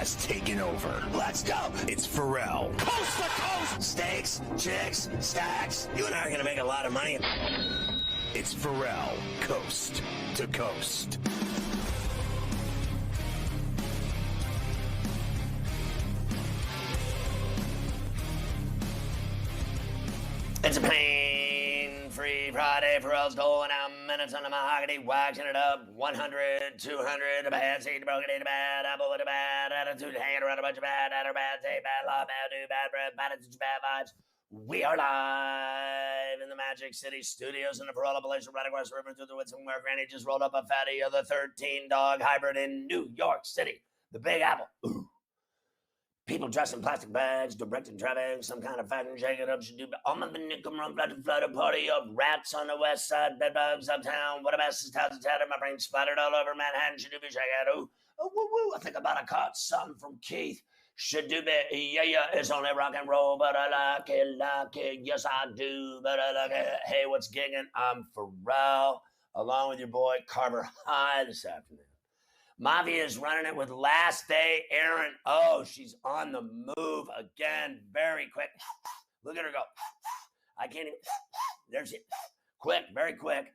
has taken over. Let's go. It's Ferrall. Coast to coast. Steaks, chicks, stacks. You and I are going to make a lot of money. It's Ferrall, coast to coast. It's a pain-free Friday. Ferrall's doling out minutes on the mahogany, waxing it up. 100, 200, a bad seed, broken in a bad apple with a bad attitude, hanging around a bunch of bad, at bad tape, bad law, bad do, bad breath, bad attitude, bad vibes. We are live in the Magic City Studios in the Ferrall Appalachian, right across the river through the woods, and where Granny just rolled up a fatty of the 13-dog hybrid in New York City. The Big Apple. Ooh. People dressed in plastic bags, directing traffic, some kind of fashion shake it up, should do all my come run, flood a party of rats on the west side, bedbugs uptown, what a mess is thousand tattered, my brain splattered all over Manhattan, should do be shake it, ooh, woo woo, I think about I caught something from Keith, should do be, yeah, it's only rock and roll, but I like it, yes I do, but I like it, hey, what's gigging, I'm Ferrall, along with your boy Carver High this afternoon. Mafia is running it with Last Day Aaron. Oh, she's on the move again. Very quick. Look at her go. I can't even. There's it. Quick, very quick.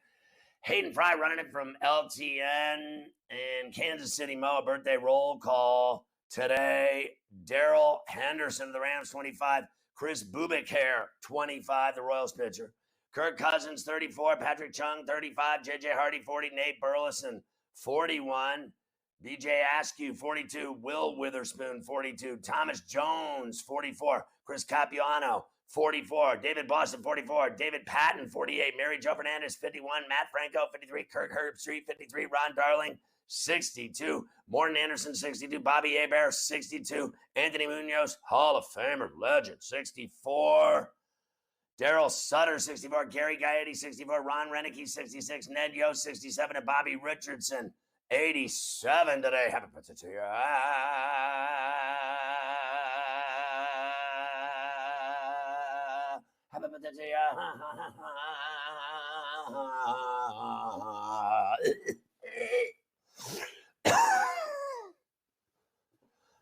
Hayden Fry running it from LTN and Kansas City Mo. A birthday roll call today. Daryl Henderson of the Rams, 25. Chris Bubik hair, 25, the Royals pitcher. Kirk Cousins, 34. Patrick Chung, 35. J.J. Hardy, 40. Nate Burleson, 41. BJ Askew, 42. Will Witherspoon, 42. Thomas Jones, 44. Chris Capuano, 44. David Boston, 44. David Patton, 48. Mary Jo Fernandez, 51. Matt Franco, 53. Kirk Herbstreit, 53. Ron Darling, 62. Morton Anderson, 62. Bobby Hebert, 62. Anthony Munoz, Hall of Famer, legend, 64. Daryl Sutter, 64. Gary Gaetti, 64. Ron Renicky, 66. Ned Yost, 67. And Bobby Richardson, 87 today. Happy birthday to you. Happy birthday to you.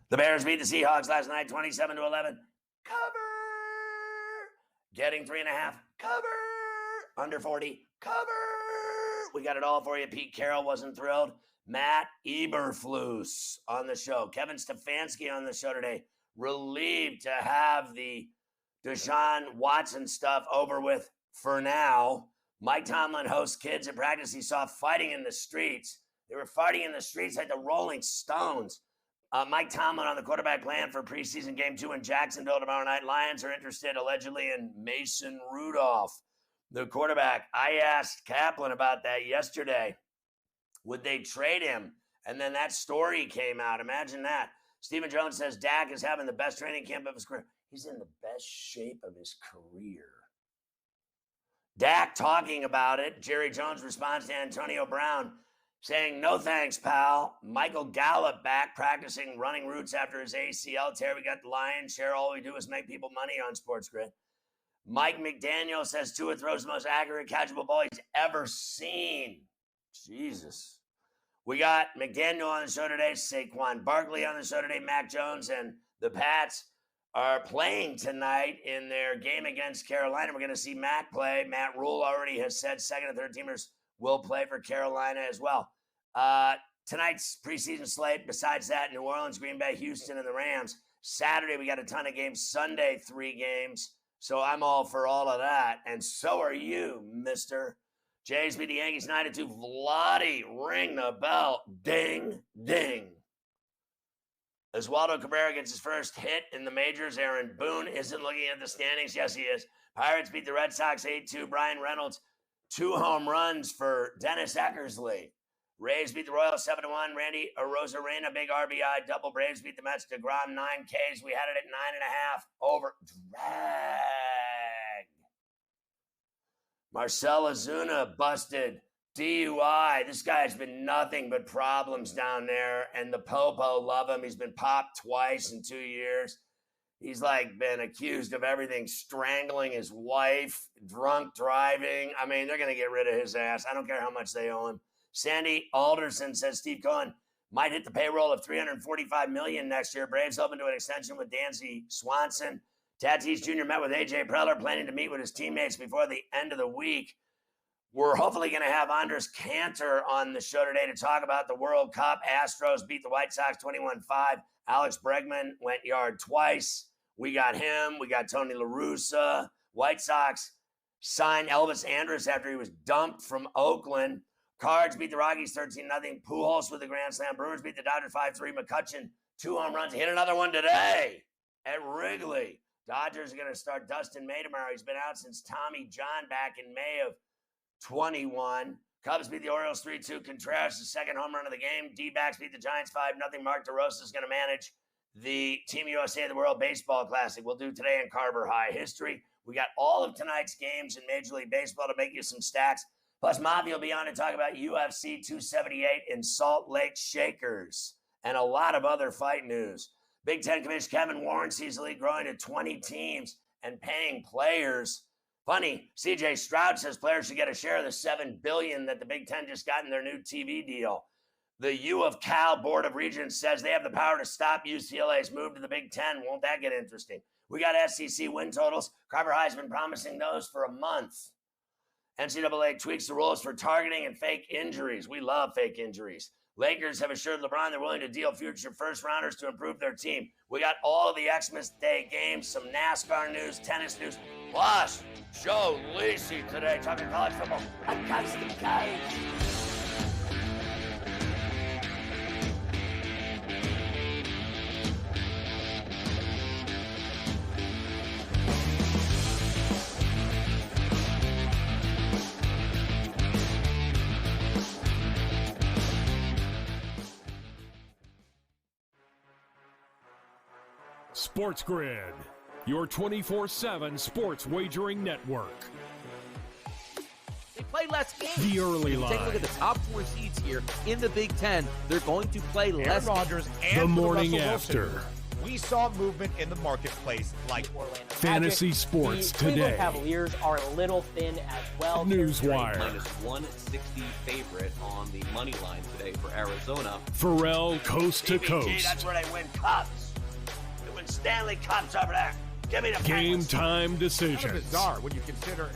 The Bears beat the Seahawks last night, 27-11. Cover. Getting 3.5. Cover. Under 40. Cover. We got it all for you. Pete Carroll wasn't thrilled. Matt Eberflus on the show. Kevin Stefanski on the show today. Relieved to have the Deshaun Watson stuff over with for now. Mike Tomlin hosts kids at practice he saw fighting in the streets. They were fighting in the streets like the Rolling Stones. Mike Tomlin on the quarterback plan for preseason game 2 in Jacksonville tomorrow night. Lions are interested allegedly in Mason Rudolph, the quarterback. I asked Kaplan about that yesterday. Would they trade him? And then that story came out. Imagine that. Stephen Jones says Dak is having the best training camp of his career. He's in the best shape of his career. Dak talking about it. Jerry Jones responds to Antonio Brown saying, no thanks, pal. Michael Gallup back practicing running routes after his ACL tear. We got the Lions share. All we do is make people money on Sports Grid. Mike McDaniel says Tua throws the most accurate catchable ball he's ever seen. Jesus. We got McDaniel on the show today, Saquon Barkley on the show today, Mac Jones, and the Pats are playing tonight in their game against Carolina. We're going to see Mac play. Matt Rule already has said second and third teamers will play for Carolina as well. Tonight's preseason slate, besides that, New Orleans, Green Bay, Houston, and the Rams. Saturday, we got a ton of games. Sunday, 3 games. So I'm all for all of that. And so are you, mister. Jays beat the Yankees 9-2. Vladdy, ring the bell. Ding, ding. Oswaldo Cabrera gets his first hit in the majors. Aaron Boone isn't looking at the standings. Yes, he is. Pirates beat the Red Sox 8-2. Brian Reynolds, 2 home runs for Dennis Eckersley. Rays beat the Royals 7-1. Randy Arozarena, big RBI double. Braves beat the Mets. DeGrom, 9 Ks. We had it at 9.5. Over. Drag. Marcell Ozuna busted. DUI. This guy's been nothing but problems down there. And the Popo love him. He's been popped twice in 2 years. He's like been accused of everything, strangling his wife, drunk driving. I mean, they're going to get rid of his ass. I don't care how much they owe him. Sandy Alderson says Steve Cohen might hit the payroll of $345 million next year. Braves open to an extension with Dansby Swanson. Tatis Jr. met with A.J. Preller, planning to meet with his teammates before the end of the week. We're hopefully going to have Andres Cantor on the show today to talk about the World Cup. Astros beat the White Sox 21-5. Alex Bregman went yard twice. We got him. We got Tony La Russa. White Sox signed Elvis Andrus after he was dumped from Oakland. Cards beat the Rockies 13-0. Pujols with the grand slam. Brewers beat the Dodgers 5-3. McCutchen, 2 home runs. Hit another one today at Wrigley. Dodgers are going to start Dustin May tomorrow. He's been out since Tommy John back in May of 21. Cubs beat the Orioles 3-2. Contreras, the second home run of the game. D-backs beat the Giants 5-0. Mark DeRosa is going to manage the Team USA of the World Baseball Classic. We'll do today in Carver High history. We got all of tonight's games in Major League Baseball to make you some stacks. Plus, Mavi will be on to talk about UFC 278 in Salt Lake Shakers and a lot of other fight news. Big Ten Commissioner Kevin Warren sees the league growing to 20 teams and paying players. Funny, C.J. Stroud says players should get a share of the $7 billion that the Big Ten just got in their new TV deal. The U of Cal Board of Regents says they have the power to stop UCLA's move to the Big Ten. Won't that get interesting? We got SEC win totals. Carver High's been promising those for a month. NCAA tweaks the rules for targeting and fake injuries. We love fake injuries. Lakers have assured LeBron they're willing to deal future first-rounders to improve their team. We got all of the Xmas Day games, some NASCAR news, tennis news, plus Joe Lisi today talking college football. I'm Custom Cage. Sports Grid, your 24/7 sports wagering network. They play less games. The early line. Take a look at the top 4 seeds here in the Big Ten. They're going to play less. Rodgers and the morning Russell after. Wilson. We saw movement in the marketplace like Orlando Fantasy Magic. sports the today. Cleveland Cavaliers are a little thin as well. Newswire. Minus 160 favorite on the money line today for Arizona. Ferrall coast to CBG, coast. that's where they win cups. They win Stanley Cups over there. Give me the Game Penguins. time kind of decisions. bizarre when you consider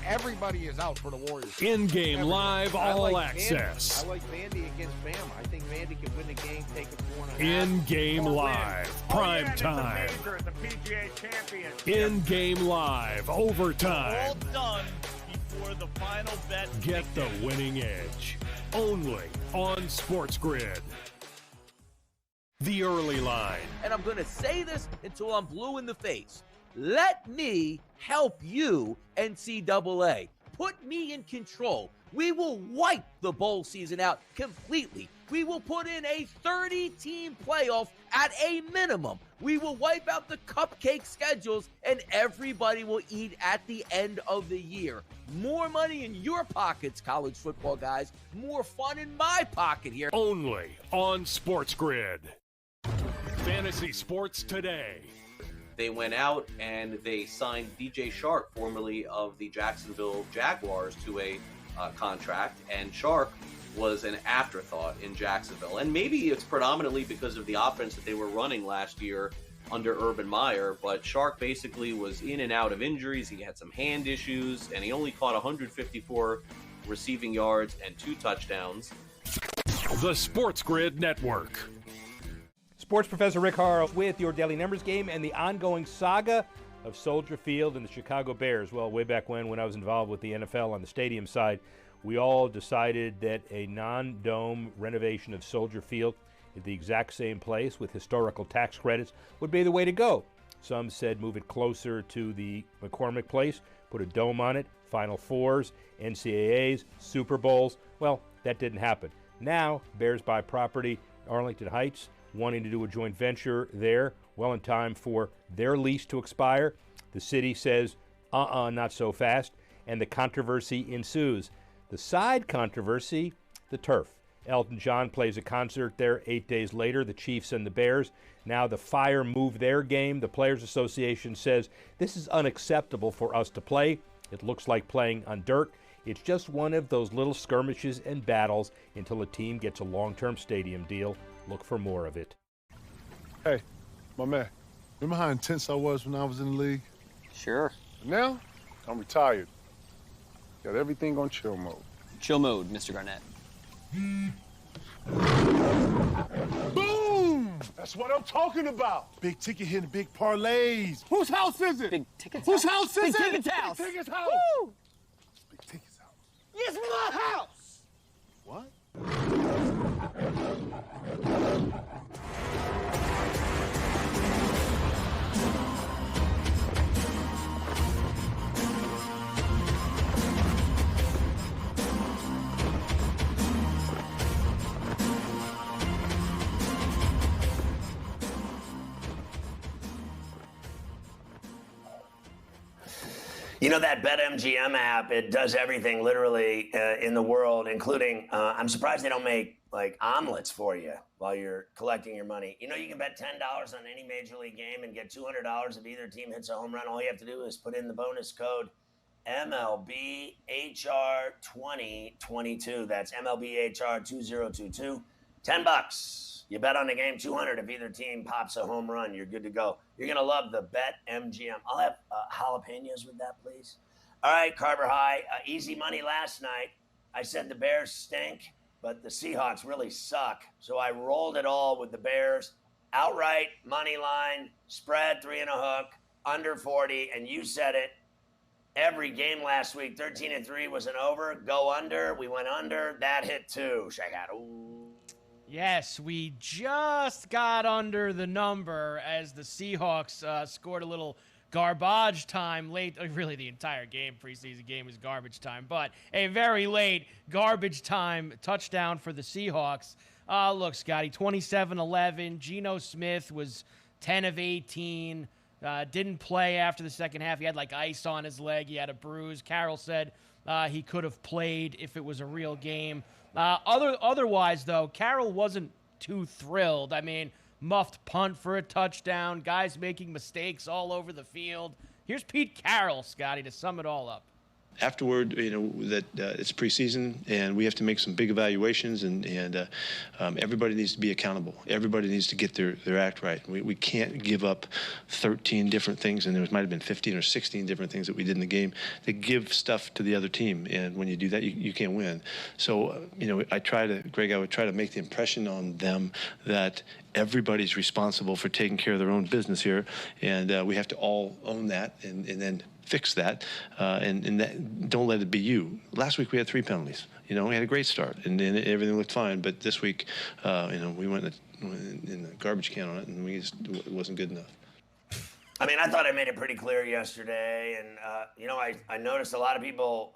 everybody is out for the Warriors. In-game live I all like access. I like Vandy against Bama. I think Vandy can win the game, take it 4.5. In-game live. Prime time. The PGA champion. In-game live. Overtime. Done before the final bet. Get the winning edge. Only on Sports Grid. The early line. And I'm going to say this until I'm blue in the face. Let me help you, NCAA. Put me in control. We will wipe the bowl season out completely. We will put in a 30-team playoff at a minimum. We will wipe out the cupcake schedules, and everybody will eat at the end of the year. More money in your pockets, college football guys. More fun in my pocket here. Only on Sports Grid. Fantasy sports today. They went out and they signed DJ Shark, formerly of the Jacksonville Jaguars, to a contract. And Shark was an afterthought in Jacksonville. And maybe it's predominantly because of the offense that they were running last year under Urban Meyer. But Shark basically was in and out of injuries. He had some hand issues, and he only caught 154 receiving yards and 2 touchdowns. The Sports Grid Network. Sports Professor Rick Harrell with your Daily Numbers game and the ongoing saga of Soldier Field and the Chicago Bears. Well, way back when I was involved with the NFL on the stadium side, we all decided that a non-dome renovation of Soldier Field at the exact same place with historical tax credits would be the way to go. Some said move it closer to the McCormick Place, put a dome on it, Final Fours, NCAAs, Super Bowls. Well, that didn't happen. Now, Bears buy property, Arlington Heights, wanting to do a joint venture there, well in time for their lease to expire. The city says, not so fast, and the controversy ensues. The side controversy, the turf. Elton John plays a concert there 8 days later, the Chiefs and the Bears. Now the Fire move their game. The Players Association says, this is unacceptable for us to play. It looks like playing on dirt. It's just one of those little skirmishes and battles until a team gets a long-term stadium deal. Look for more of it. Hey, my man, remember how intense I was when I was in the league? Sure. But now, I'm retired. Got everything on chill mode. Chill mode, Mr. Garnett. Boom! That's what I'm talking about. Big ticket hitting big parlays. Whose house is it? Big tickets. Whose house is it? Big tickets house. Big tickets house. Woo! Big tickets house. Yes, my house. What? You know, that BetMGM app, it does everything literally in the world, including, I'm surprised they don't make like omelets for you while you're collecting your money. You know, you can bet $10 on any major league game and get $200 if either team hits a home run. All you have to do is put in the bonus code MLBHR2022. That's MLBHR2022. $10. You bet on the game, $200 if either team pops a home run. You're good to go. You're going to love the BetMGM. I'll have jalapenos with that, please. All right, Carver High. Easy money last night. I said the Bears stink, but the Seahawks really suck. So I rolled it all with the Bears. Outright, money line, spread, 3.5, under 40. And you said it. Every game last week, 13-3 was an over. Go under. We went under. That hit too. Check out. Ooh. Yes, we just got under the number as the Seahawks scored a little garbage time late. Really, the entire game, preseason game, was garbage time, but a very late garbage time touchdown for the Seahawks. Look, Scotty, 27-11. Geno Smith was 10 of 18. Didn't play after the second half. He had like ice on his leg. He had a bruise. Carroll said he could have played if it was a real game. Otherwise, though, Carroll wasn't too thrilled. I mean, muffed punt for a touchdown, guys making mistakes all over the field. Here's Pete Carroll, Scotty, to sum it all up. Afterward, that it's preseason and we have to make some big evaluations, and everybody needs to be accountable. Everybody needs to get their act right. We can't give up 13 different things, and there might have been 15 or 16 different things that we did in the game that give stuff to the other team. And when you do that, you can't win. So, I would try to make the impression on them that everybody's responsible for taking care of their own business here, and we have to all own that and then fix that, and that, don't let it be you. Last week we had 3 penalties. We had a great start, and everything looked fine. But this week, we went in the garbage can on it, and it wasn't good enough. I mean, I thought I made it pretty clear yesterday, and I noticed a lot of people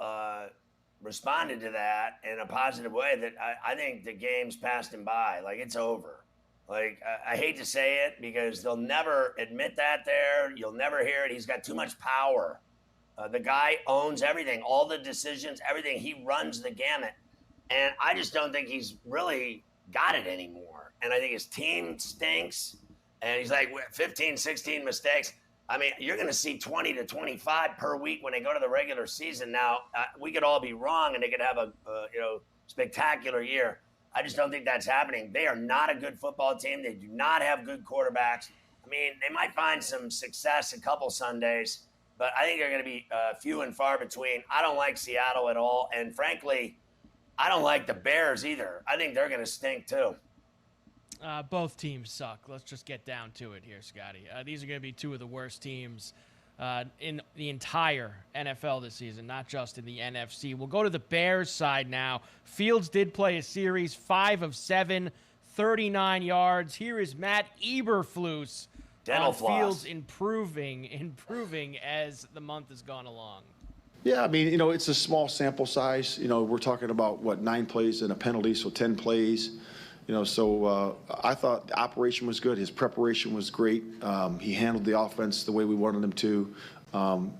responded to that in a positive way. That I think the game's passed him by. Like, it's over. Like, I hate to say it because they'll never admit that there. You'll never hear it. He's got too much power. The guy owns everything, all the decisions, everything. He runs the gamut. And I just don't think he's really got it anymore. And I think his team stinks. And he's like 15, 16 mistakes. I mean, you're going to see 20 to 25 per week when they go to the regular season. Now, we could all be wrong, and they could have a spectacular year. I just don't think that's happening. They are not a good football team. They do not have good quarterbacks. I mean, they might find some success a couple Sundays, but I think they're going to be few and far between. I don't like Seattle at all. And frankly, I don't like the Bears either. I think they're going to stink too. Both teams suck. Let's just get down to it here, Scotty. These are going to be two of the worst teams in the entire NFL this season, not just in the NFC. We'll go to the Bears side now. Fields did play a series, 5 of 7, 39 yards. Here is Matt Eberflus. Dental floss. Fields improving as the month has gone along. Yeah, I mean, it's a small sample size. We're talking about, 9 plays and a penalty, so 10 plays. So I thought the operation was good. His preparation was great. He handled the offense the way we wanted him to.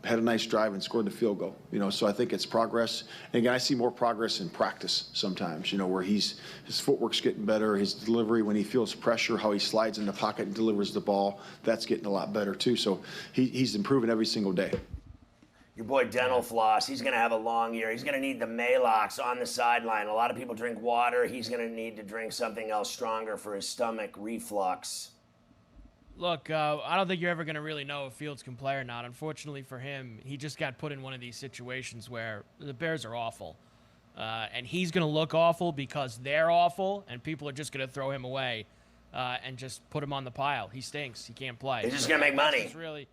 Had a nice drive and scored the field goal. So I think it's progress. And again, I see more progress in practice sometimes. Where his footwork's getting better. His delivery, when he feels pressure, how he slides in the pocket and delivers the ball, that's getting a lot better too. So he's improving every single day. Your boy Dental Floss, he's going to have a long year. He's going to need the Maalox on the sideline. A lot of people drink water. He's going to need to drink something else stronger for his stomach reflux. Look, I don't think you're ever going to really know if Fields can play or not. Unfortunately for him, he just got put in one of these situations where the Bears are awful. And he's going to look awful because they're awful, and people are just going to throw him away and just put him on the pile. He stinks. He can't play. He's just going to make money.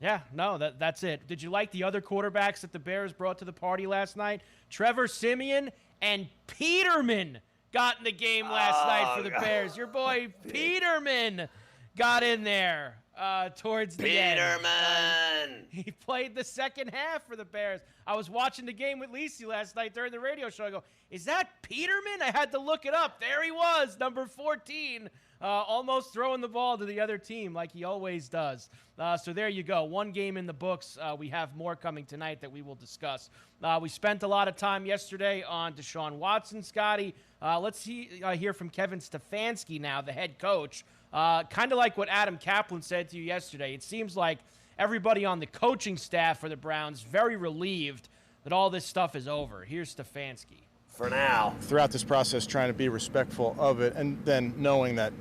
Yeah, no, that's it. Did you like the other quarterbacks that the Bears brought to the party last night? Trevor Siemian and Peterman got in the game last night for the Bears. Your boy Peterman got in there towards the end. Peterman! He played the second half for the Bears. I was watching the game with Lisi last night during the radio show. I go, is that Peterman? I had to look it up. There he was, number 14. Almost throwing the ball to the other team like he always does. So there you go. One game in the books. We have more coming tonight that we will discuss. We spent a lot of time yesterday on Deshaun Watson, Scotty. Let's hear from Kevin Stefanski now, the head coach. Kind of like what Adam Kaplan said to you yesterday. It seems like everybody on the coaching staff for the Browns very relieved that all this stuff is over. Here's Stefanski. For now. Throughout this process, trying to be respectful of it, and then knowing that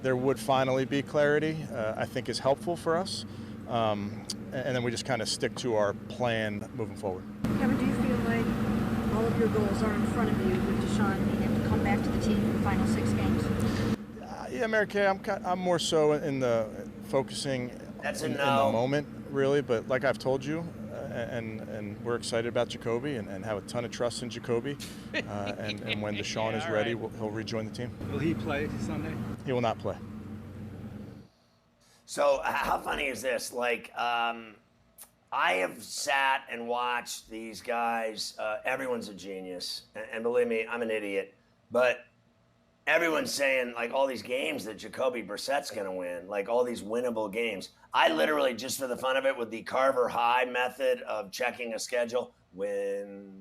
there would finally be clarity, I think is helpful for us. And then we just kind of stick to our plan moving forward. Kevin, do you feel like all of your goals are in front of you with Deshaun being able to come back to the team in the final 6 games? Yeah, Mary Kay, I'm more so in the focusing in the moment, really. But like I've told you, and we're excited about Jacoby and have a ton of trust in Jacoby. And when Deshaun is ready, he'll rejoin the team. Will he play Sunday? He will not play. So how funny is this? Like, I have sat and watched these guys. Everyone's a genius. And believe me, I'm an idiot. But everyone's saying, like, all these games that Jacoby Brissett's going to win, like all these winnable games. I literally, just for the fun of it, with the Carver High method of checking a schedule, win,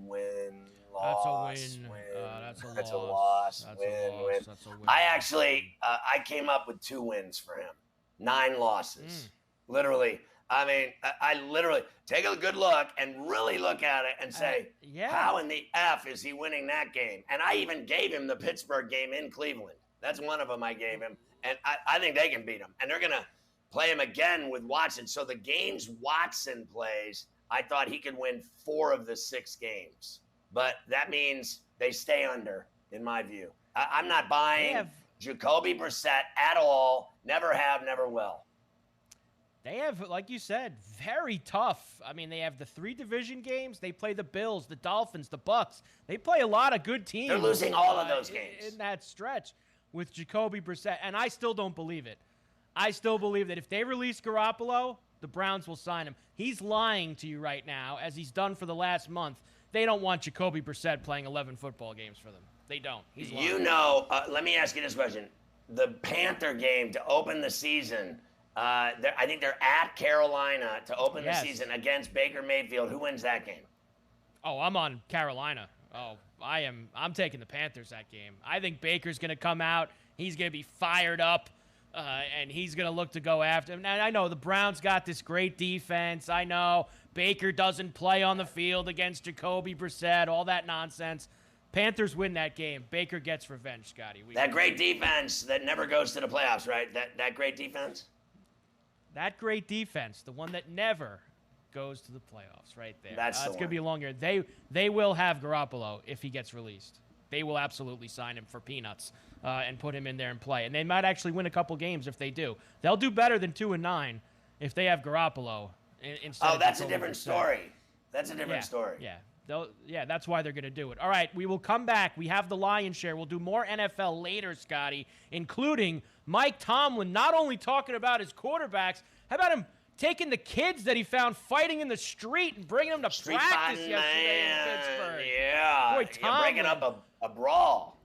loss, That's a win. That's a loss. Win. I actually, I came up with 2 wins for him. 9 losses. Literally. I mean, I literally take a good look and really look at it and say, how in the F is he winning that game? And I even gave him the Pittsburgh game in Cleveland. That's one of them I gave him. And I think they can beat him. And they're going to play him again with Watson. So the games Watson plays, I thought he could win 4 of the 6 games. But that means they stay under, in my view. I'm not buying Jacoby Brissett at all. Never have, never will. They have, like you said, very tough. I mean, they have the 3 division games. They play the Bills, the Dolphins, the Bucks. They play a lot of good teams. They're losing all of those games in that stretch with Jacoby Brissett, and I still don't believe it. I still believe that if they release Garoppolo, the Browns will sign him. He's lying to you right now, as he's done for the last month. They don't want Jacoby Brissett playing 11 football games for them. They don't. He's lying. You know, let me ask you this question. The Panther game to open the season, I think they're at Carolina to open the season against Baker Mayfield. Who wins that game? Oh, I'm on Carolina. Oh, I'm taking the Panthers that game. I think Baker's going to come out. He's going to be fired up, and he's going to look to go after him. And I know the Browns got this great defense. I know Baker doesn't play on the field against Jacoby Brissett, all that nonsense. Panthers win that game. Baker gets revenge, Scotty. That great defense that never goes to the playoffs, right? That great defense? That great defense, the one that never goes to the playoffs, right there. That's it's going to be a long year. They will have Garoppolo if he gets released. They will absolutely sign him for peanuts and put him in there and play. And they might actually win a couple games if they do. They'll do better than 2-9 if they have Garoppolo instead. Oh, that's a different story. That's a different story. Yeah, that's why they're going to do it. All right, we will come back. We have the lion's share. We'll do more NFL later, Scotty, including Mike Tomlin not only talking about his quarterbacks, how about him taking the kids that he found fighting in the street and bringing them to practice yesterday in Pittsburgh. Yeah, Boy, you're breaking up a brawl.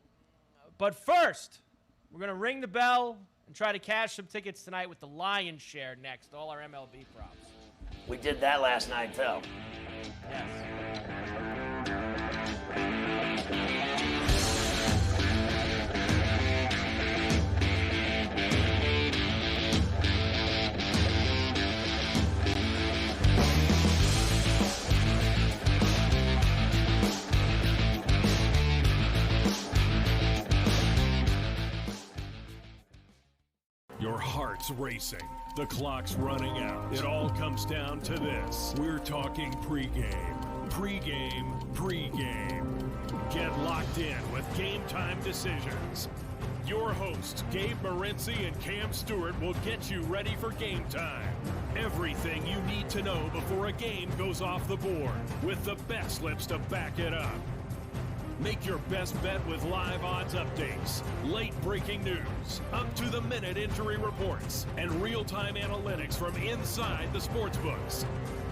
But first, we're going to ring the bell and try to cash some tickets tonight with the lion's share next, all our MLB props. We did that last night, too. Yes. heart's racing. The clock's running out. It all comes down to this. We're talking pregame. Pregame. Pregame. Get locked in with Game Time Decisions. Your hosts, Gabe Morency and Cam Stewart, will get you ready for game time. Everything you need to know before a game goes off the board, with the bet slips to back it up. Make your best bet with live odds updates, late breaking news, up-to-the-minute injury reports, and real-time analytics from inside the sportsbooks.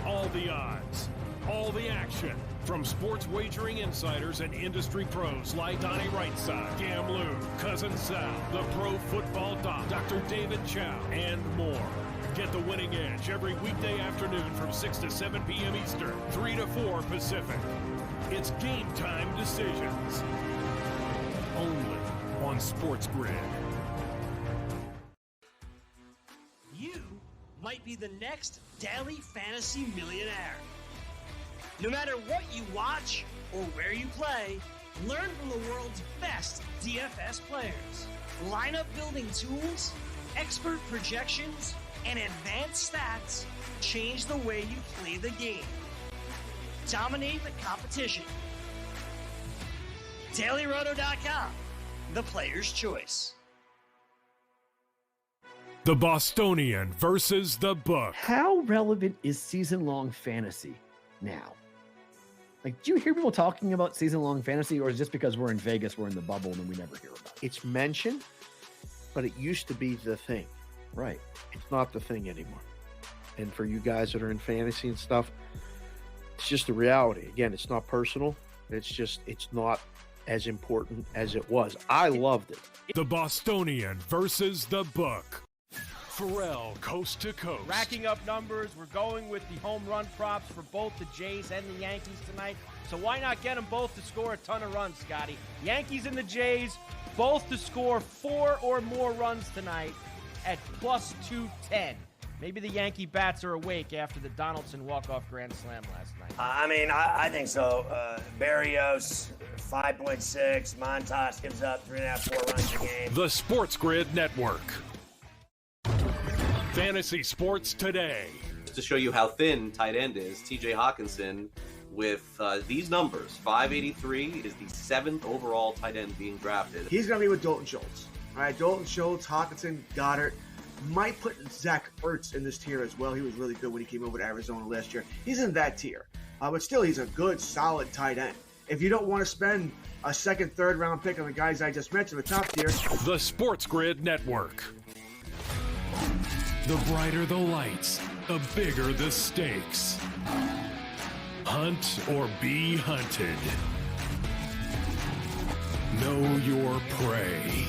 All the odds, all the action, from sports wagering insiders and industry pros like Donnie Rightside, Cam Lou, Cousin Sal, the Pro Football Doc, Dr. David Chow, and more. Get the winning edge every weekday afternoon from 6 to 7 p.m. Eastern, 3 to 4 Pacific. It's Game Time Decisions. Only on Sports Grid. You might be the next daily fantasy millionaire. No matter what you watch or where you play, learn from the world's best DFS players. Lineup building tools, expert projections, and advanced stats change the way you play the game. Dominate the competition. DailyRoto.com, the player's choice. The Bostonian versus the Book. How relevant is season-long fantasy now? Like, do you hear people talking about season-long fantasy, or is it just because we're in Vegas, we're in the bubble, and we never hear about it? It's mentioned, but it used to be the thing. Right. It's not the thing anymore. And for you guys that are in fantasy and stuff, it's just the reality. Again, it's not personal. It's not as important as it was. I loved it. The Bostonian versus the Book. Ferrall, coast to coast. Racking up numbers. We're going with the home run props for both the Jays and the Yankees tonight. So why not get them both to score a ton of runs, Scotty? Yankees and the Jays, both to score 4 or more runs tonight at plus 210. Maybe the Yankee bats are awake after the Donaldson walk-off grand slam last night. I think so. Barrios, 5.6. Montas gives up 3.5, 4 runs a game. The Sports Grid Network. Fantasy Sports Today. To show you how thin tight end is, TJ Hawkinson with these numbers, 583, is the 7th overall tight end being drafted. He's going to be with Dalton Schultz. All right, Dalton Schultz, Hawkinson, Goddard. Might put Zach Ertz in this tier as well. He was really good when he came over to Arizona last year. He's in that tier. But still, he's a good, solid tight end. If you don't want to spend a second, third round pick on the guys I just mentioned, the top tier. The Sports Grid Network. The brighter the lights, the bigger the stakes. Hunt or be hunted. Know your prey.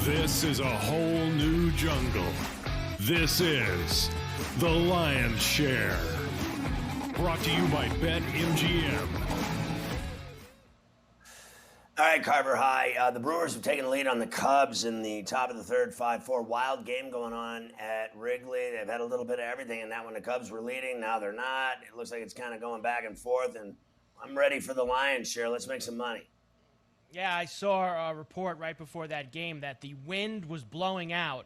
This is a whole new jungle. This is The Lion's Share. Brought to you by BetMGM. All right, Carver High. The Brewers have taken the lead on the Cubs in the top of the third, 5-4. Wild game going on at Wrigley. They've had a little bit of everything in that one. The Cubs were leading. Now they're not. It looks like it's kind of going back and forth, and I'm ready for the Lion's Share. Let's make some money. Yeah, I saw a report right before that game that the wind was blowing out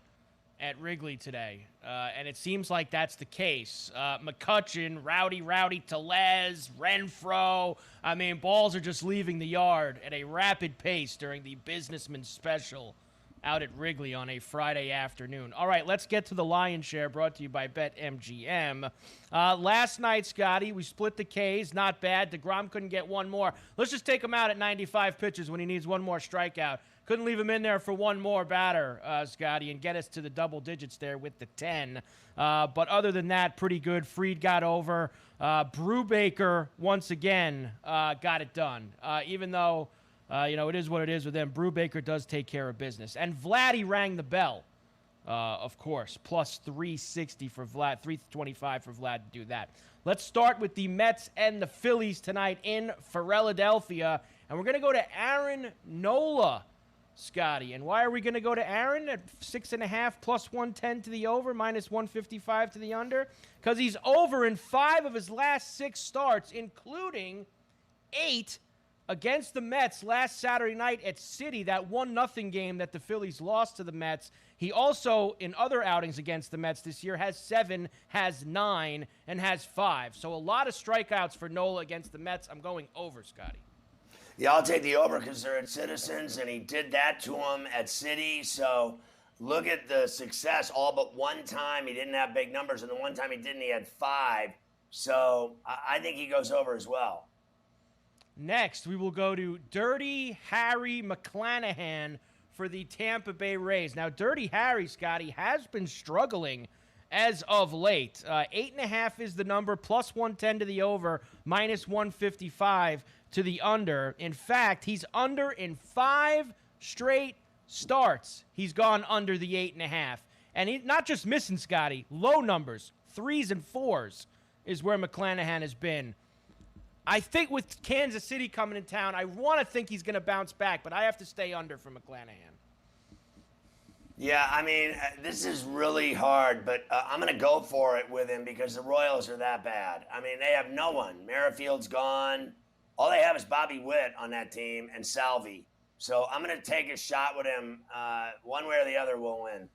at Wrigley today, and it seems like that's the case. McCutchen, Rowdy, Tellez, Renfroe. I mean, balls are just leaving the yard at a rapid pace during the Businessman Special out at Wrigley on a Friday afternoon. All right, let's get to the Lion's Share, brought to you by BetMGM. Last night, Scotty, we split the Ks. Not bad. DeGrom couldn't get one more. Let's just take him out at 95 pitches when he needs one more strikeout. Couldn't leave him in there for one more batter, Scotty, and get us to the double digits there with the 10. But other than that, pretty good. Fried got over. Brubaker, once again, got it done. Even though, it is what it is with them, Brubaker does take care of business. And Vladdy rang the bell, of course. Plus 360 for Vlad, 325 for Vlad to do that. Let's start with the Mets and the Phillies tonight in Philadelphia. And we're going to go to Aaron Nola, Scotty. And why are we going to go to Aaron at 6.5 plus 110 to the over, minus 155 to the under? Because he's over in 5 of his last 6 starts, including 8 against the Mets last Saturday night at City, that 1-0 game that the Phillies lost to the Mets. He also, in other outings against the Mets this year, has 7, has 9, and has 5. So a lot of strikeouts for Nola against the Mets. I'm going over, Scotty. Yeah, I'll take the over because they're at Citizens, and he did that to him at City. So look at the success. All but one time he didn't have big numbers, and the one time he didn't, he had 5. So I think he goes over as well. Next, we will go to Dirty Harry McClanahan for the Tampa Bay Rays. Now, Dirty Harry, Scotty, has been struggling as of late. 8.5 is the number, plus 110 to the over, minus 155 to the under. In fact, he's under in 5 straight starts. He's gone under the 8.5. And he's not just missing, Scotty, low numbers, 3s and 4s is where McClanahan has been. I think with Kansas City coming in town, I want to think he's going to bounce back, but I have to stay under for McClanahan. Yeah, I mean, this is really hard, but I'm going to go for it with him because the Royals are that bad. I mean, they have no one. Merrifield's gone. All they have is Bobby Witt on that team and Salvi. So I'm going to take a shot with him. One way or the other, we'll win.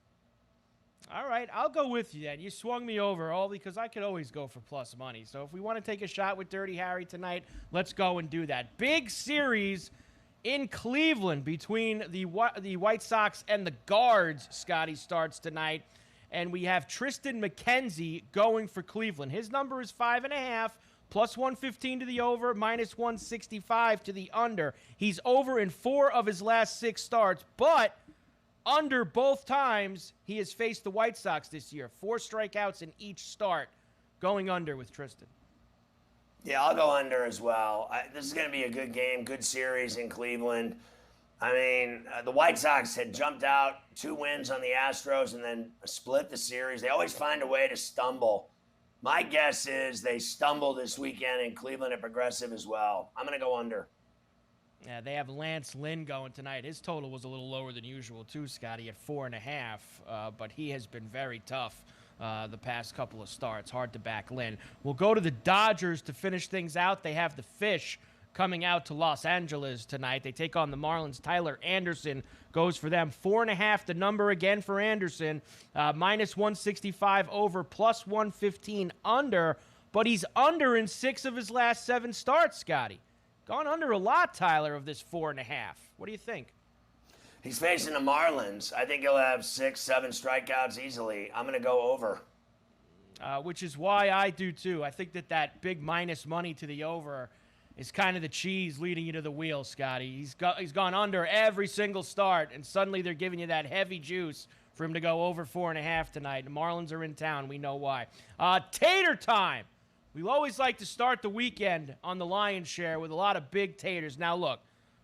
All right, I'll go with you then. You swung me over, all because I could always go for plus money. So if we want to take a shot with Dirty Harry tonight, let's go and do that. Big series in Cleveland between the White Sox and the Guards, Scotty, starts tonight. And we have Tristan McKenzie going for Cleveland. His number is 5.5, plus 115 to the over, minus 165 to the under. He's over in 4 of his last 6 starts, but under both times he has faced the White Sox this year. 4 strikeouts in each start, going under with Tristan. Yeah, I'll go under as well. This is going to be a good game, good series in Cleveland. I mean, the White Sox had jumped out 2 wins on the Astros and then split the series. They always find a way to stumble. My guess is they stumble this weekend in Cleveland at Progressive as well. I'm going to go under. Yeah, they have Lance Lynn going tonight. His total was a little lower than usual, too, Scotty, at 4.5. But he has been very tough the past couple of starts. Hard to back Lynn. We'll go to the Dodgers to finish things out. They have the Fish coming out to Los Angeles tonight. They take on the Marlins. Tyler Anderson goes for them. 4.5, the number again for Anderson. Minus 165 over, plus 115 under. But he's under in 6 of his last 7 starts, Scotty. Gone under a lot, Tyler, of this 4.5. What do you think? He's facing the Marlins. I think he'll have 6, 7 strikeouts easily. I'm going to go over. Which is why I do, too. I think that big minus money to the over is kind of the cheese leading you to the wheel, Scotty. He's gone under every single start, and suddenly they're giving you that heavy juice for him to go over 4.5 tonight. The Marlins are in town. We know why. Tater time. We always like to start the weekend on the Lion's Share with a lot of big taters. Now, look,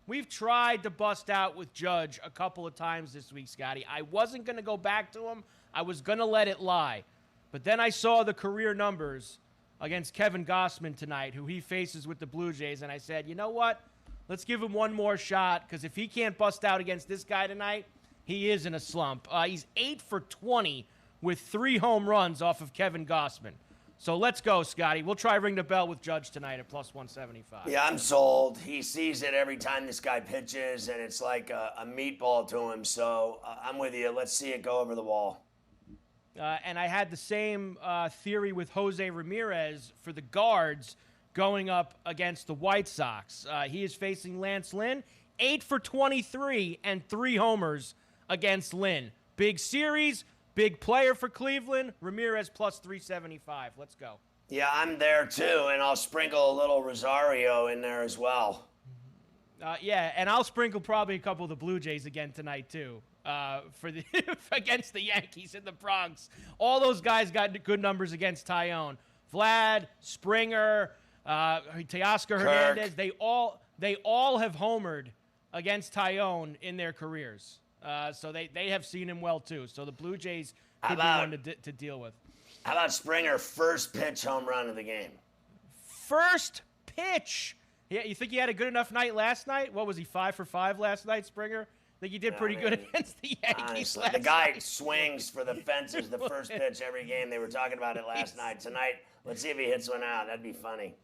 we've tried to bust out with Judge a couple of times this week, Scotty. I wasn't going to go back to him. I was going to let it lie. But then I saw the career numbers against Kevin Gossman tonight, who he faces with the Blue Jays, and I said, you know what? Let's give him one more shot, because if he can't bust out against this guy tonight, he is in a slump. He's 8 for 20 with 3 home runs off of Kevin Gossman. So let's go, Scotty. We'll try ring the bell with Judge tonight at plus 175. Yeah, I'm sold. He sees it every time this guy pitches, and it's like a meatball to him. So I'm with you. Let's see it go over the wall. And I had the same theory with Jose Ramirez for the Guards going up against the White Sox. He is facing Lance Lynn, 8 for 23 and 3 homers against Lynn. Big series. Big player for Cleveland, Ramirez plus 375. Let's go. Yeah, I'm there too, and I'll sprinkle a little Rosario in there as well. Yeah, and I'll sprinkle probably a couple of the Blue Jays again tonight too, for the against the Yankees in the Bronx. All those guys got good numbers against Tyone. Vlad, Springer, Teoscar Hernandez. They all have homered against Tyone in their careers. So they have seen him well, too. So the Blue Jays could be one to deal with. How about Springer, first pitch home run of the game? First pitch. Yeah, you think he had a good enough night last night? What was he, 5 for 5 last night, Springer? I think he did pretty good against the Yankees honestly, the guy swings for the fences the first pitch every game. They were talking about it last night. Tonight, let's see if he hits one out. That'd be funny.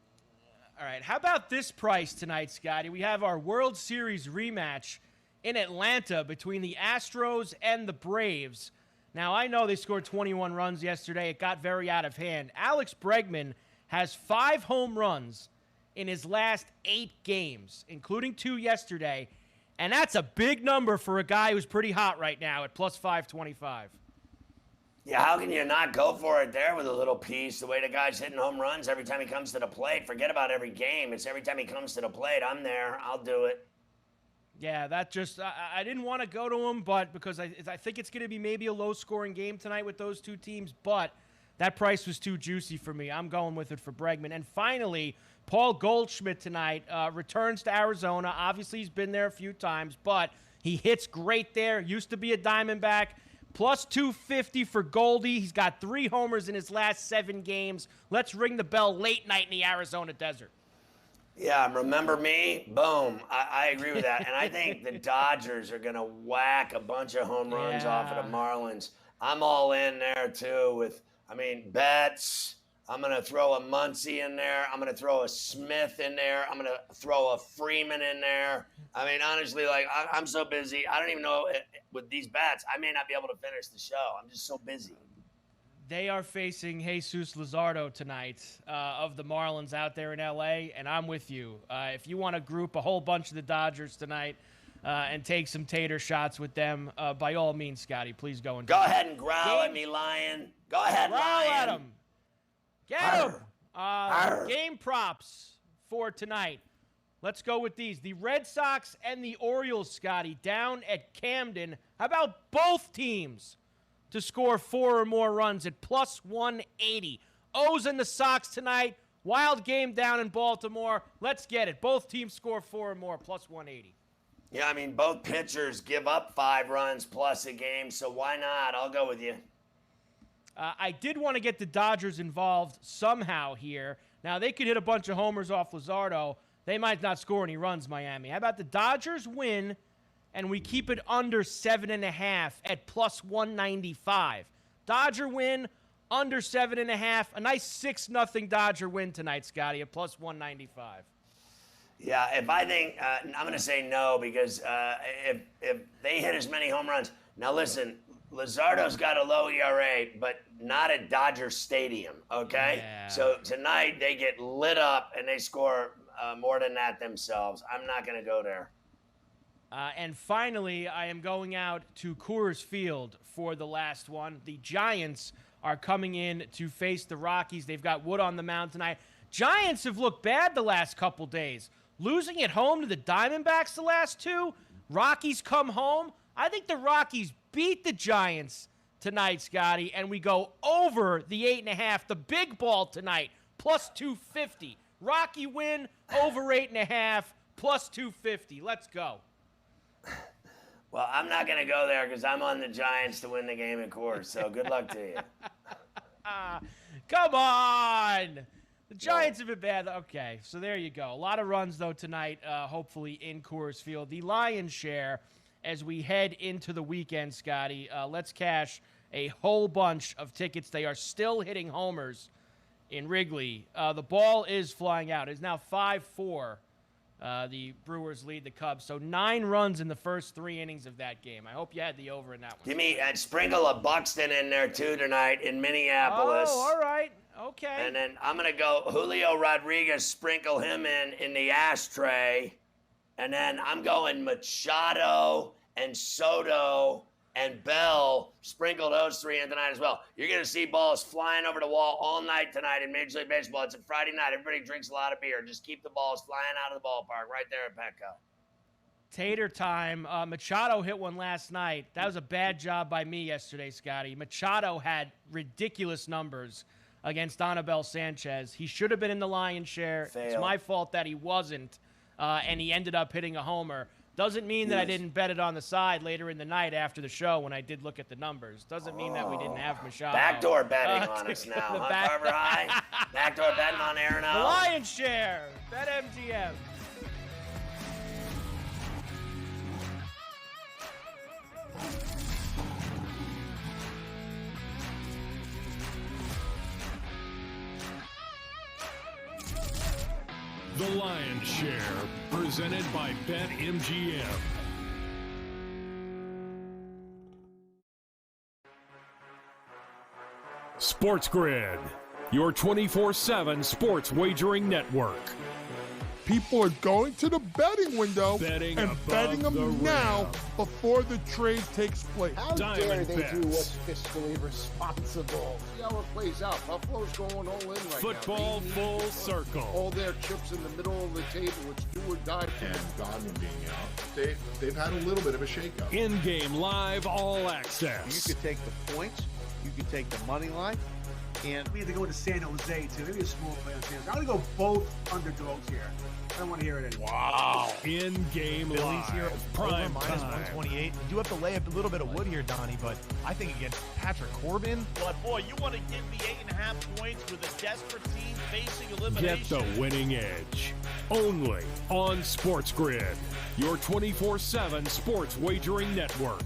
All right. How about this price tonight, Scotty? We have our World Series rematch in Atlanta between the Astros and the Braves. Now, I know they scored 21 runs yesterday. It got very out of hand. Alex Bregman has 5 home runs in his last 8 games, including 2 yesterday. And that's a big number for a guy who's pretty hot right now at plus 525. Yeah, how can you not go for it there with a little piece? The way the guy's hitting home runs every time he comes to the plate. Forget about every game. It's every time he comes to the plate. I'm there. I'll do it. Yeah, that just I didn't want to go to him, but because I think it's going to be maybe a low-scoring game tonight with those two teams, but that price was too juicy for me. I'm going with it for Bregman. And finally, Paul Goldschmidt tonight returns to Arizona. Obviously, he's been there a few times, but he hits great there. Used to be a Diamondback. Plus 250 for Goldie. He's got 3 homers in his last 7 games. Let's ring the bell late night in the Arizona desert. Yeah, remember me? Boom. I agree with that. And I think the Dodgers are going to whack a bunch of home runs off of the Marlins. I'm all in there, too, with, Betts. I'm going to throw a Muncy in there. I'm going to throw a Smith in there. I'm going to throw a Freeman in there. Honestly, I'm so busy. I don't even know with these bats. I may not be able to finish the show. I'm just so busy. They are facing Jesus Luzardo tonight of the Marlins out there in L.A., and I'm with you. If you want to group a whole bunch of the Dodgers tonight and take some tater shots with them, by all means, Scotty, please go and do Go ahead and growl at me, Lion. Go ahead, growl Lion. at him. Get him. Game props for tonight. Let's go with these. The Red Sox and the Orioles, Scotty, down at Camden. How about both teams to score 4 or more runs at plus 180? O's and the Sox tonight. Wild game down in Baltimore. Let's get it. Both teams score 4 or more, plus 180. Yeah, both pitchers give up 5 runs plus a game, so why not? I'll go with you. I did want to get the Dodgers involved somehow here. Now, they could hit a bunch of homers off Luzardo. They might not score any runs, Miami. How about the Dodgers win, and we keep it under 7.5 at plus 195? Dodger win, under 7.5. A nice 6-0 Dodger win tonight, Scotty, at plus 195. Yeah, if I think I'm going to say no because if they hit as many home runs. Now, listen, Luzardo's got a low ERA, but not at Dodger Stadium, okay? Yeah. So tonight they get lit up and they score more than that themselves. I'm not going to go there. And finally, I am going out to Coors Field for the last one. The Giants are coming in to face the Rockies. They've got Wood on the mound tonight. Giants have looked bad the last couple days. Losing at home to the Diamondbacks the last 2. Rockies come home. I think the Rockies beat the Giants tonight, Scotty, and we go over the 8.5, the big ball tonight, plus 250. Rocky win, over 8.5, plus 250. Let's go. Well, I'm not going to go there because I'm on the Giants to win the game, of course, so good luck to you. Come on! The Giants have been bad. Okay, so there you go. A lot of runs, though, tonight, hopefully in Coors Field. The lion's share as we head into the weekend, Scotty. Let's cash a whole bunch of tickets. They are still hitting homers in Wrigley. The ball is flying out. It's now 5-4. The Brewers lead the Cubs. So 9 runs in the first 3 innings of that game. I hope you had the over in that one. Give me a sprinkle of Buxton in there, too, tonight in Minneapolis. Oh, all right. Okay. And then I'm going to go Julio Rodriguez, sprinkle him in the ashtray. And then I'm going Machado and Soto and Bell, sprinkle those 3 in tonight as well. You're going to see balls flying over the wall all night tonight in Major League Baseball. It's a Friday night. Everybody drinks a lot of beer. Just keep the balls flying out of the ballpark right there at Petco. Tater time. Machado hit one last night. That was a bad job by me yesterday, Scotty. Machado had ridiculous numbers against Anibal Sanchez. He should have been in the lion's share. Fail. It's my fault that he wasn't, and he ended up hitting a homer. Doesn't mean that I didn't bet it on the side later in the night after the show when I did look at the numbers. Doesn't mean that we didn't have Machado. Backdoor betting on us now, huh, Carver High? Backdoor betting on air now. The lion's share. BetMGM. The Lion's Share, presented by BetMGM. Sports Grid, your 24/7 sports wagering network. People are going to the betting window Betting and above betting the them now rim. before the trade takes place. How dare Diamond they bets. do what's fiscally responsible? See how it plays out. Buffalo's going all in right Football now. They need full to put circle. all their chips in the middle of the table. It's do or die. And Godwin being out, they've had a little bit of a shakeup. In-game live all access. You could take the points, you could take the money line, and We had to go to San Jose too. Maybe a small play on San Jose. I'm gonna go both underdogs here. I don't want to hear it anymore. Wow. In-game Phillies live. here, Prime over minus time. 128. You do have to lay up a little bit of wood here, Donnie, but I think against Patrick Corbin. But boy, you want to give me 8.5 points with a desperate team facing Get elimination. the winning edge. Only on Sports Grid, your 24/7 sports wagering network.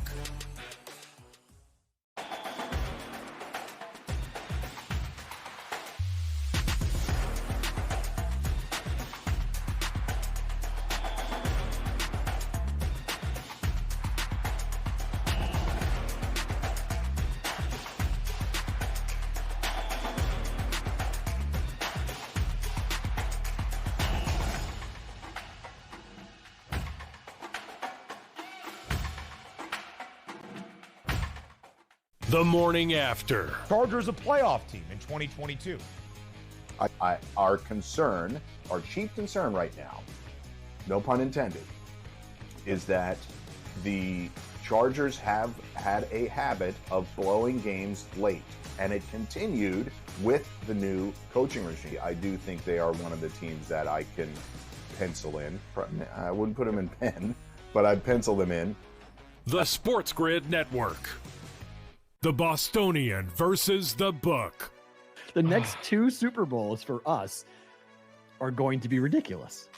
The morning after. Chargers a playoff team in 2022. Our concern, our chief concern right now, no pun intended, is that the Chargers have had a habit of blowing games late, and it continued with the new coaching regime. I do think they are one of the teams that I can pencil in. I wouldn't put them in pen, but I'd pencil them in. The Sports Grid Network. The Bostonian versus the Book. The next two Super Bowls for us are going to be ridiculous.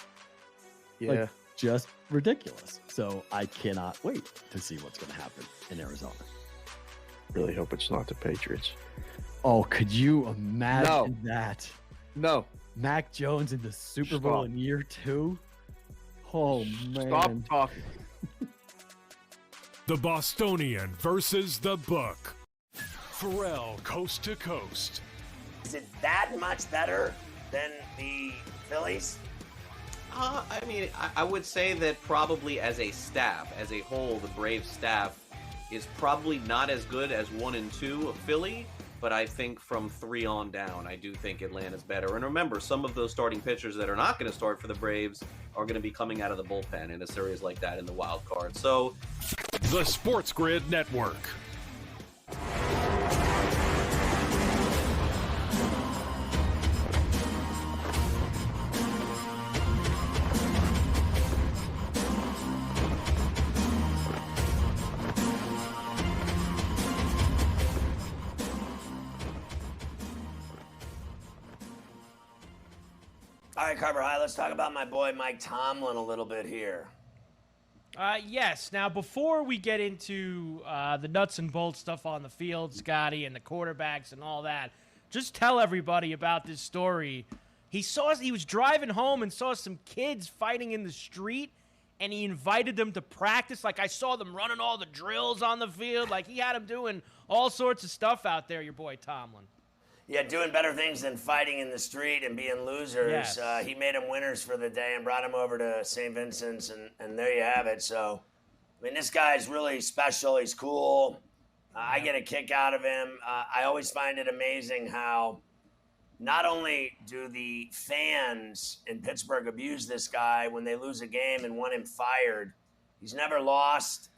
yeah. Like, just ridiculous. So I cannot wait to see what's going to happen in Arizona. Really hope it's not the Patriots. Oh, could you imagine that? No. Mac Jones in the Super Bowl Stop. in year 2? Oh, man. Stop talking. The Bostonian versus the Book. Ferrall coast to coast. Is it that much better than the Phillies? I mean, I would say that probably as a staff, as a whole, the Braves staff is probably not as good as 1 and 2 of Philly, but I think from 3 on down, I do think Atlanta's better. And remember, some of those starting pitchers that are not going to start for the Braves are going to be coming out of the bullpen in a series like that in the wild card. So, The Sports Grid Network. All right, Carver High, let's talk about my boy Mike Tomlin a little bit here. Yes. Now, before we get into the nuts and bolts stuff on the field, Scotty, and the quarterbacks and all that, just tell everybody about this story. He was driving home and saw some kids fighting in the street, and he invited them to practice. Like, I saw them running all the drills on the field. Like, he had them doing all sorts of stuff out there, your boy Tomlin. Yeah, doing better things than fighting in the street and being losers. Yes. He made them winners for the day and brought them over to St. Vincent's, and there you have it. So, I mean, this guy's really special. He's cool. I get a kick out of him. I always find it amazing how not only do the fans in Pittsburgh abuse this guy when they lose a game and want him fired. He's never lost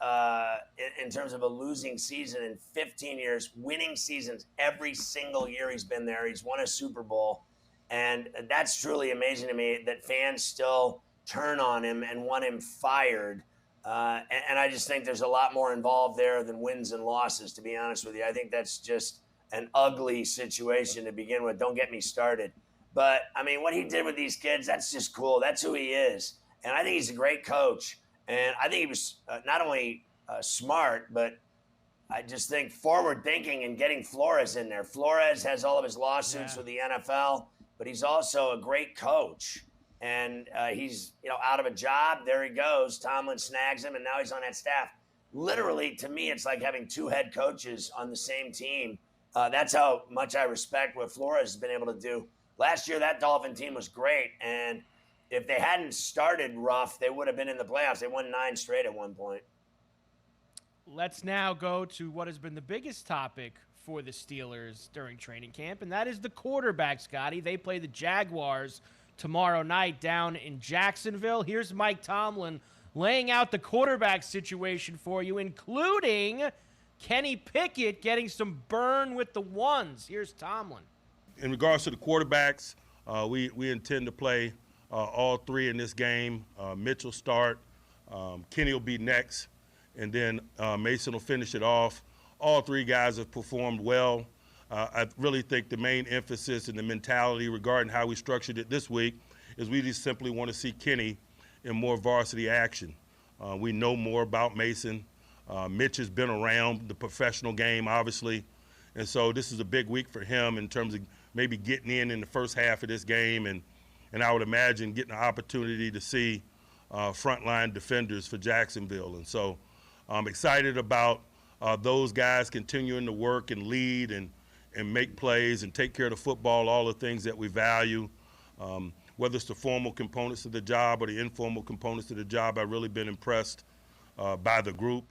in terms of a losing season in 15 years, winning seasons every single year he's been there. He's won a Super Bowl. And that's truly amazing to me that fans still turn on him and want him fired. And I just think there's a lot more involved there than wins and losses, to be honest with you. I think that's just an ugly situation to begin with. Don't get me started. But, I mean, what he did with these kids, that's just cool. That's who he is. And I think he's a great coach. And I think he was not only smart, but I just think forward thinking and getting Flores in there. Flores has all of his lawsuits with the NFL, but he's also a great coach. and he's out of a job. There he goes. Tomlin snags him, and now he's on that staff. Literally, to me, it's like having two head coaches on the same team. That's how much I respect what Flores has been able to do. Last year, that Dolphin team was great, and if they hadn't started rough, they would have been in the playoffs. They won 9 straight at one point. Let's now go to what has been the biggest topic for the Steelers during training camp, and that is the quarterback, Scotty. They play the Jaguars tomorrow night down in Jacksonville. Here's Mike Tomlin laying out the quarterback situation for you, including Kenny Pickett getting some burn with the ones. Here's Tomlin. In regards to the quarterbacks, we intend to play all 3 in this game. Mitch will start, Kenny will be next, and then Mason will finish it off. All 3 guys have performed well. I really think the main emphasis and the mentality regarding how we structured it this week is we just simply want to see Kenny in more varsity action. We know more about Mason. Mitch has been around the professional game, obviously, and so this is a big week for him in terms of maybe getting in the first half of this game, and I would imagine getting an opportunity to see frontline defenders for Jacksonville. And so I'm excited about those guys continuing to work and lead and make plays and take care of the football, all the things that we value. Whether it's the formal components of the job or the informal components of the job, I've really been impressed by the group.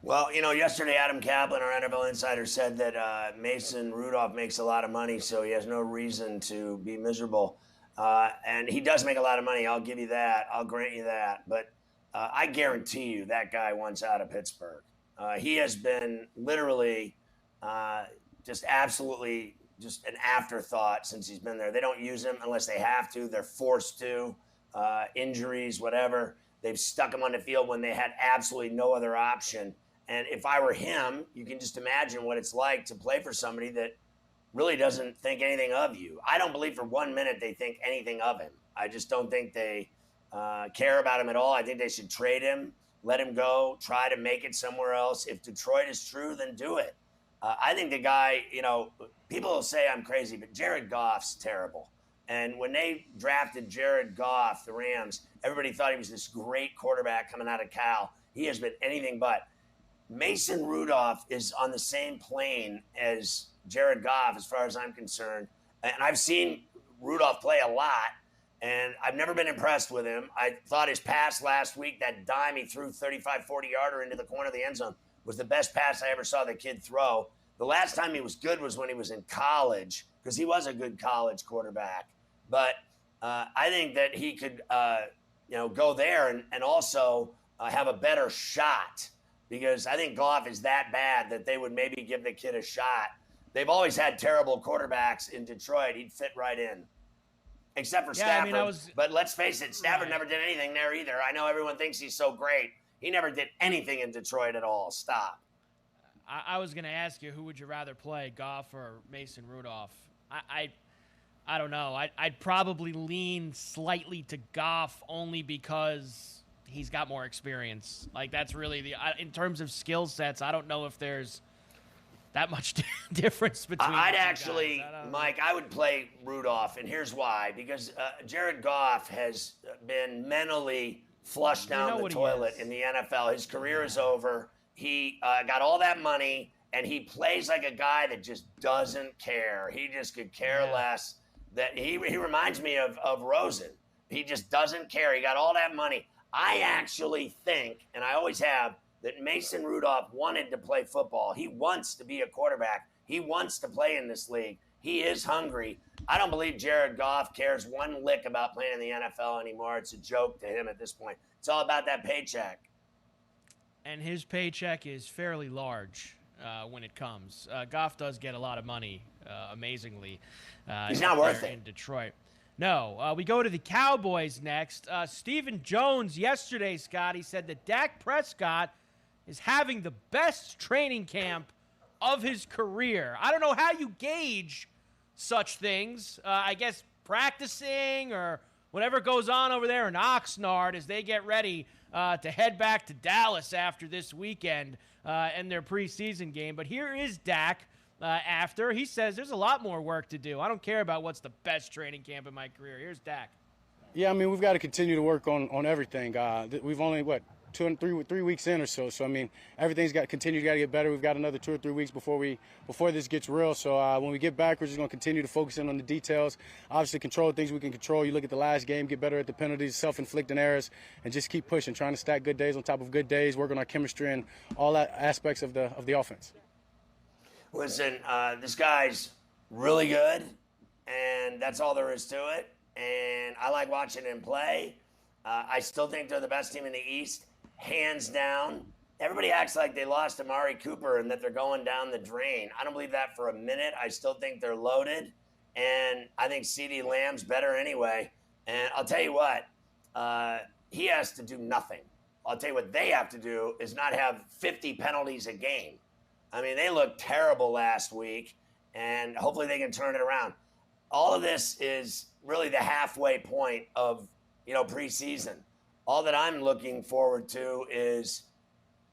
Well, yesterday Adam Kaplan, our NFL insider, said that Mason Rudolph makes a lot of money, so he has no reason to be miserable. And he does make a lot of money. I'll give you that. I'll grant you that. But I guarantee you that guy wants out of Pittsburgh. He has been literally just absolutely just an afterthought since he's been there. They don't use him unless they have to. They're forced to. Injuries, whatever. They've stuck him on the field when they had absolutely no other option. And if I were him, you can just imagine what it's like to play for somebody that really doesn't think anything of you. I don't believe for 1 minute they think anything of him. I just don't think they care about him at all. I think they should trade him, let him go, try to make it somewhere else. If Detroit is true, then do it. I think the guy, people will say I'm crazy, but Jared Goff's terrible. And when they drafted Jared Goff, the Rams, everybody thought he was this great quarterback coming out of Cal. He has been anything but. Mason Rudolph is on the same plane as Jared Goff, as far as I'm concerned. And I've seen Rudolph play a lot, and I've never been impressed with him. I thought his pass last week, that dime he threw 35, 40-yarder into the corner of the end zone, was the best pass I ever saw the kid throw. The last time he was good was when he was in college, because he was a good college quarterback. But I think that he could, go there and also have a better shot, because I think Goff is that bad that they would maybe give the kid a shot. They've always had terrible quarterbacks in Detroit. He'd fit right in, except for Stafford. But let's face it, Stafford never did anything there either. I know everyone thinks he's so great. He never did anything in Detroit at all. Stop. I was going to ask you, who would you rather play, Goff or Mason Rudolph? I don't know. I'd probably lean slightly to Goff only because he's got more experience. Like, that's really in terms of skill sets, I don't know if there's that much difference between. I'd actually, Mike, I would play Rudolph, and here's why. Because Jared Goff has been mentally flushed down the toilet in the NFL. His career is over. He got all that money, and he plays like a guy that just doesn't care. He just could care less. That he reminds me of Rosen. He just doesn't care. He got all that money. I actually think, and I always have, that Mason Rudolph wanted to play football. He wants to be a quarterback. He wants to play in this league. He is hungry. I don't believe Jared Goff cares one lick about playing in the NFL anymore. It's a joke to him at this point. It's all about that paycheck. And his paycheck is fairly large when it comes. Goff does get a lot of money, amazingly. He's not worth it. In Detroit. No. We go to the Cowboys next. Stephen Jones yesterday, Scott, he said that Dak Prescott is having the best training camp of his career. I don't know how you gauge such things. I guess practicing or whatever goes on over there in Oxnard as they get ready to head back to Dallas after this weekend and their preseason game. But here is Dak after. He says there's a lot more work to do. I don't care about what's the best training camp in my career. Here's Dak. Yeah, I mean, we've got to continue to work on everything. We've only, 3 weeks in or so. So, I mean, everything's got to continue to get better. We've got another 2 or 3 weeks before this gets real. So when we get back, we're just going to continue to focus in on the details. Obviously, control things we can control. You look at the last game, get better at the penalties, self-inflicting errors, and just keep pushing, trying to stack good days on top of good days, working on chemistry and all that aspects of the offense. Listen, this guy's really good, and that's all there is to it. And I like watching him play. I still think they're the best team in the East, hands down. Everybody acts like they lost Amari Cooper and that they're going down the drain. I don't believe that for a minute. I still think they're loaded, and I think CeeDee Lamb's better anyway. And I'll tell you what, he has to do nothing. I'll tell you what they have to do is not have 50 penalties a game. I mean, they looked terrible last week, and hopefully they can turn it around. All of this is really the halfway point of, preseason. All that I'm looking forward to is,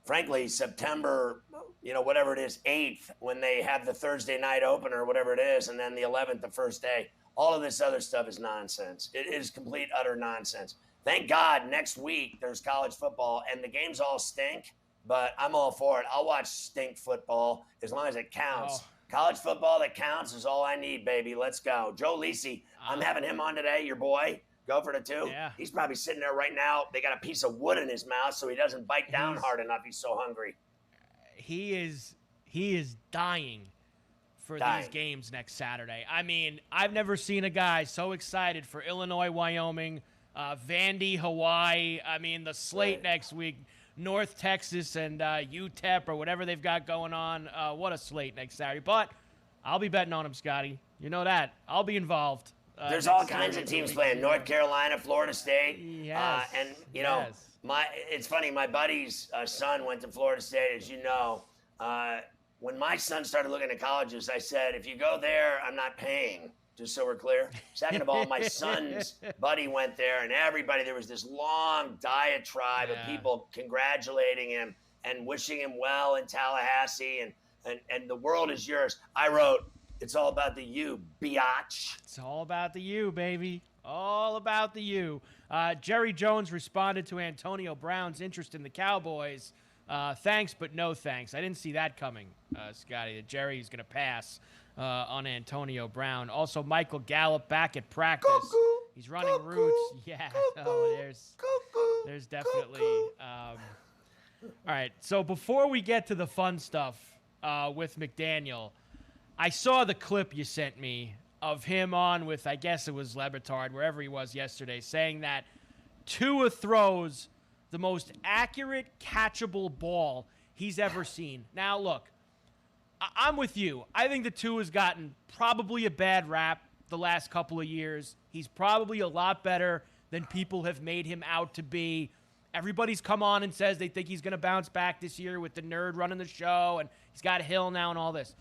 frankly, September, whatever it is, 8th, when they have the Thursday night opener, whatever it is, and then the 11th, the first day. All of this other stuff is nonsense. It is complete, utter nonsense. Thank God next week there's college football, and the games all stink, but I'm all for it. I'll watch stink football as long as it counts. College football that counts is all I need, baby. Let's go. Joe Lisi, I'm having him on today, your boy. Go for the 2. Yeah. He's probably sitting there right now. They got a piece of wood in his mouth so he doesn't bite down hard enough. He's so hungry. He is dying for these games next Saturday. I mean, I've never seen a guy so excited for Illinois, Wyoming, Vandy, Hawaii. I mean, the slate next week, North Texas and UTEP or whatever they've got going on. What a slate next Saturday. But I'll be betting on him, Scotty. You know that. I'll be involved. There's all kinds of teams playing. North Carolina, Florida State. Yes. And, it's funny. My buddy's son went to Florida State, as you know. When my son started looking at colleges, I said, if you go there, I'm not paying, just so we're clear. Second of all, my son's buddy went there, and there was this long diatribe of people congratulating him and wishing him well in Tallahassee, and the world is yours. I wrote, it's all about the U, biatch. It's all about the U, baby. All about the U. Jerry Jones responded to Antonio Brown's interest in the Cowboys. Thanks, but no thanks. I didn't see that coming, Scotty, that Jerry's going to pass on Antonio Brown. Also, Michael Gallup back at practice. He's running routes. Yeah. There's definitely. All right. So before we get to the fun stuff with McDaniel, I saw the clip you sent me of him on with, I guess it was Le Batard, wherever he was yesterday, saying that Tua throws the most accurate catchable ball he's ever seen. Now, look, I'm with you. I think the Tua's gotten probably a bad rap the last couple of years. He's probably a lot better than people have made him out to be. Everybody's come on and says they think he's going to bounce back this year with the nerd running the show, and he's got Hill now and all this.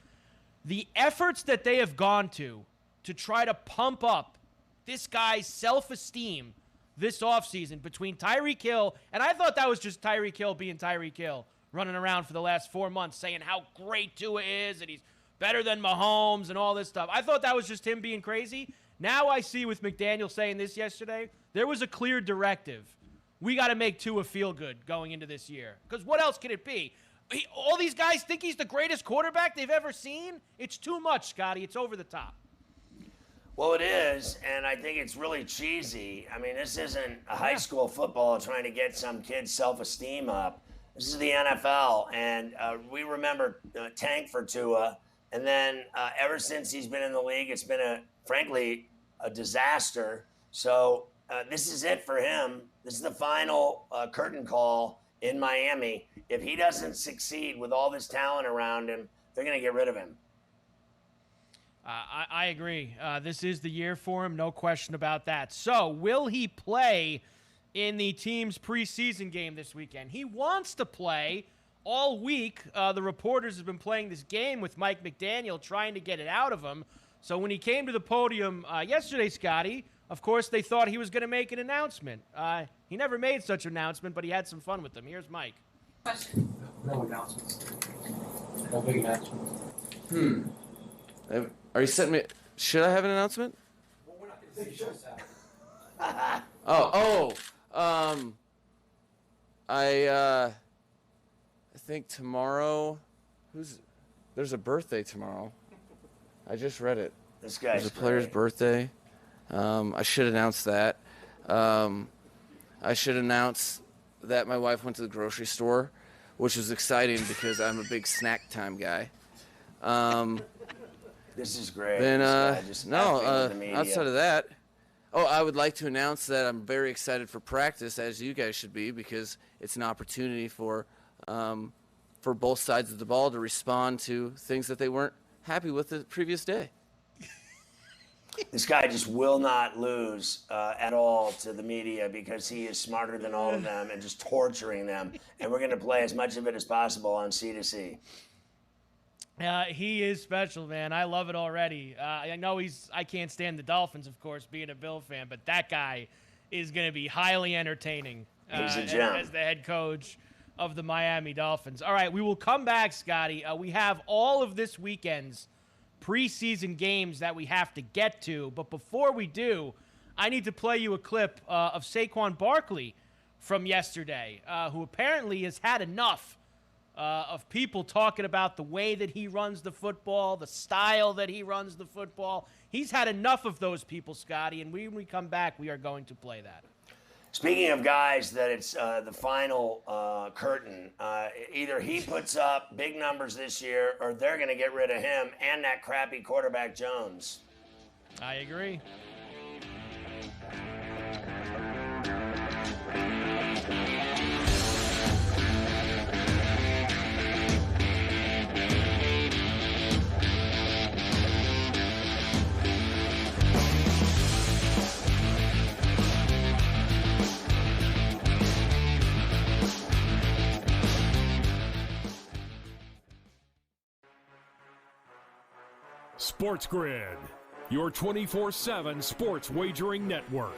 The efforts that they have gone to try to pump up this guy's self-esteem this offseason between Tyreek Hill, and I thought that was just Tyreek Hill being Tyreek Hill, running around for the last 4 months saying how great Tua is and he's better than Mahomes and all this stuff. I thought that was just him being crazy. Now I see with McDaniel saying this yesterday, there was a clear directive. We got to make Tua feel good going into this year. Because what else can it be? All these guys think he's the greatest quarterback they've ever seen? It's too much, Scotty. It's over the top. Well, it is, and I think it's really cheesy. I mean, this isn't a high school football trying to get some kid's self-esteem up. This is the NFL, and we remember Tank for Tua, and then ever since he's been in the league, it's been, frankly, a disaster. So this is it for him. This is the final curtain call in Miami. If he doesn't succeed with all this talent around him, they're going to get rid of him. I agree. This is the year for him, no question about that. So, will he play in the team's preseason game this weekend? He wants to play all week. The reporters have been playing this game with Mike McDaniel, trying to get it out of him. So, when he came to the podium yesterday, Scotty, of course, they thought he was going to make an announcement. He never made such an announcement, but he had some fun with them. Here's Mike. Question. No announcements. No big announcements. Are you setting me? Should I have an announcement? Well, we're not going to say I think tomorrow. There's a birthday tomorrow. I just read it. This guy's There's a player's birthday. I should announce that. I should announce that my wife went to the grocery store, which was exciting because I'm a big snack time guy. This is great. Then, This guy just acting with the media. outside of that, I would like to announce that I'm very excited for practice, as you guys should be, because it's an opportunity for both sides of the ball to respond to things that they weren't happy with the previous day. This guy just will not lose at all to the media because he is smarter than all of them and just torturing them. And we're going to play as much of it as possible on C2C. He is special, man. I love it already. I know I can't stand the Dolphins, of course, being a Bill fan, but that guy is going to be highly entertaining He's a gem. as the head coach of the Miami Dolphins. All right, we will come back, Scotty. We have all of this weekend's preseason games that we have to get to, but before we do, I need to play you a clip of Saquon Barkley from yesterday, who apparently has had enough of people talking about the way that he runs the football, the style that he runs the football. He's had enough of those people, Scotty, and when we come back, we are going to play that. Speaking of guys that it's the final curtain, either he puts up big numbers this year or they're going to get rid of him and that crappy quarterback Jones. I agree. Sports Grid, your 24/7 sports wagering network.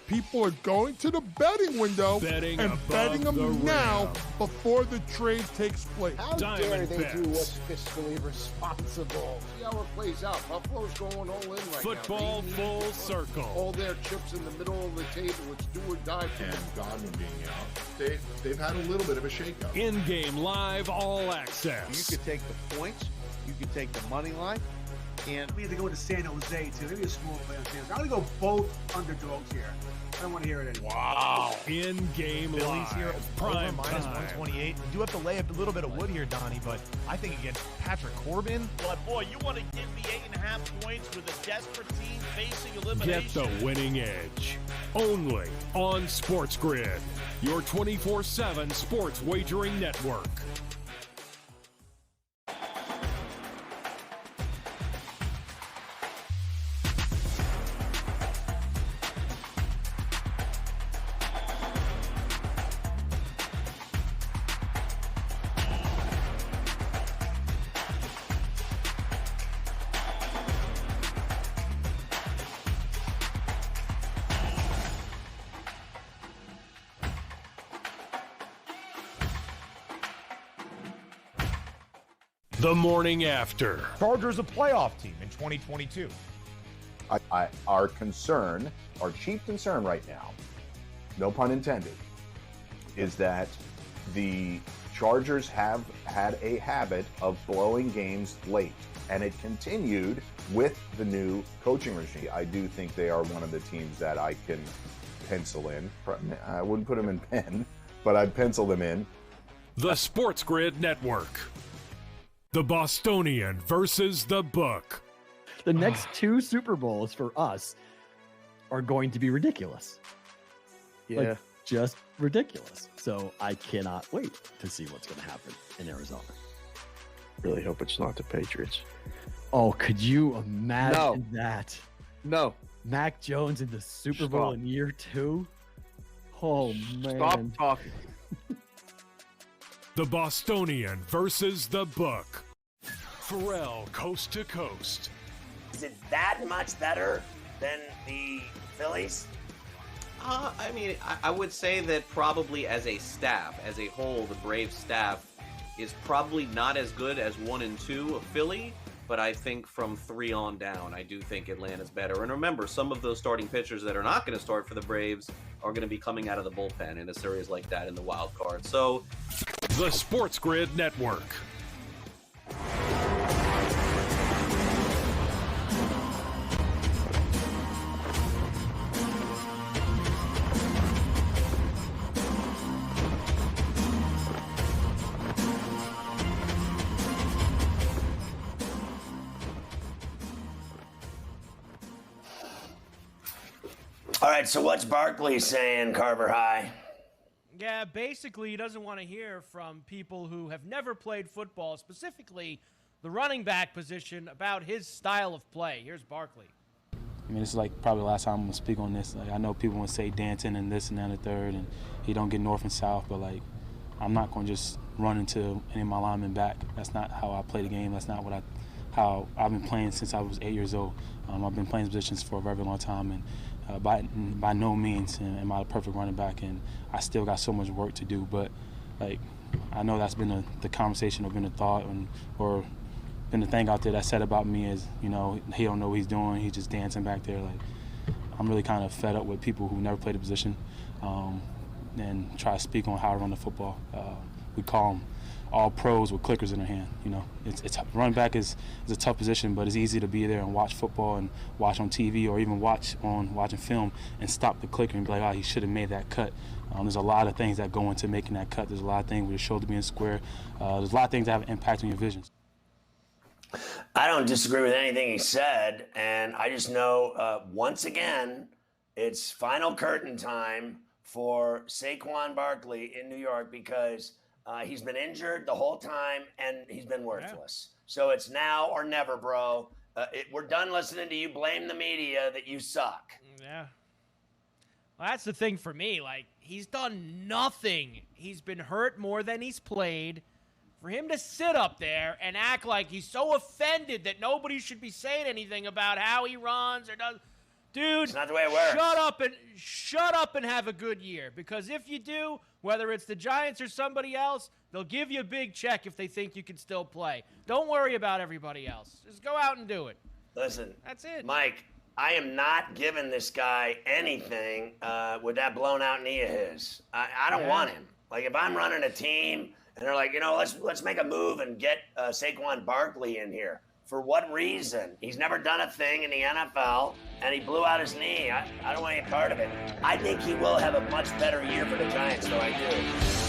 People are going to the betting window Betting and above betting the them now rim. before the trade takes place. How dare Diamond they bets. do what's fiscally responsible? See how it plays out. Buffalo's going all in right Football now. They full need circle. all their chips in the middle of the table. It's do or die for them. And Godwin being out, they've had a little bit of a shakeup. In-game live all access. You could take the points, you could take the money line, and We have to go to San Jose, too. Maybe a small play on San Jose. I'm going to go both underdogs here. I don't want to hear it anymore. Wow. In-game Phillies live. here, Prime over minus time. 128. You do have to lay a little bit of wood here, Donnie, but I think against Patrick Corbin, But boy, you want to give me 8.5 points with a desperate team facing Get elimination. the winning edge. Only on Sports Grid, your 24/7 sports wagering network. The morning after. Chargers a playoff team in 2022. Our concern, our chief concern right now, no pun intended, is that the Chargers have had a habit of blowing games late, and it continued with the new coaching regime. I do think they are one of the teams that I can pencil in. I wouldn't put them in pen, but I'd pencil them in. The Sports Grid Network. The Bostonian versus the Book. The next two Super Bowls for us are going to be ridiculous. Yeah. Just ridiculous. So I cannot wait to see what's going to happen in Arizona. Really hope it's not the Patriots. Oh, could you imagine that? No. Mac Jones in the Super Bowl Stop. in year 2? Oh, man. Stop talking. The Bostonian versus the Book. Ferrall coast to coast. Is it that much better than the Phillies? I mean, I would say that probably as a staff, as a whole, the Braves staff is probably not as good as 1 and 2 of Philly, but I think from 3 on down, I do think Atlanta's better. And remember, some of those starting pitchers that are not going to start for the Braves are going to be coming out of the bullpen in a series like that in the wild card. So, the Sports Grid Network. All right, so what's Barkley saying, Carver High? Yeah, basically he doesn't want to hear from people who have never played football, specifically the running back position, about his style of play. Here's Barkley. I mean, this is like probably the last time I'm going to speak on this. Like, I know people want to say dancing and this and that and the third, and he don't get north and south, but like, I'm not going to just run into any of my linemen back. That's not how I play the game. That's not how I've been playing since I was 8 years old. I've been playing positions for a very long time, and by no means am I a perfect running back, and I still got so much work to do. But like, I know that's been the conversation or been the thought, or been the thing out there that said about me is, you know, he don't know what he's doing. He's just dancing back there. Like, I'm really kind of fed up with people who never played the position and try to speak on how to run the football. We call them all pros with clickers in their hand. You know, it's running back is a tough position, but it's easy to be there and watch football and watch on TV or even watching film and stop the clicker and be like, oh, he should have made that cut. There's a lot of things that go into making that cut. There's a lot of things with your shoulder being square. There's a lot of things that have an impact on your vision. I don't disagree with anything he said, and I just know, once again, it's final curtain time for Saquon Barkley in New York because he's been injured the whole time, and he's been worthless. Yeah. So it's now or never, bro. We're done listening to you blame the media that you suck. Yeah. Well, that's the thing for me. Like, he's done nothing. He's been hurt more than he's played. For him to sit up there and act like he's so offended that nobody should be saying anything about how he runs or does, dude, it's not the way it works. Shut up and have a good year. Because if you do, whether it's the Giants or somebody else, they'll give you a big check if they think you can still play. Don't worry about everybody else. Just go out and do it. Listen, that's it, Mike. I am not giving this guy anything with that blown out knee of his. I don't want him. Like, if I'm running a team and they're like, you know, let's make a move and get Saquon Barkley in here. For what reason? He's never done a thing in the NFL, and he blew out his knee. I don't want any part of it. I think he will have a much better year for the Giants, though I do.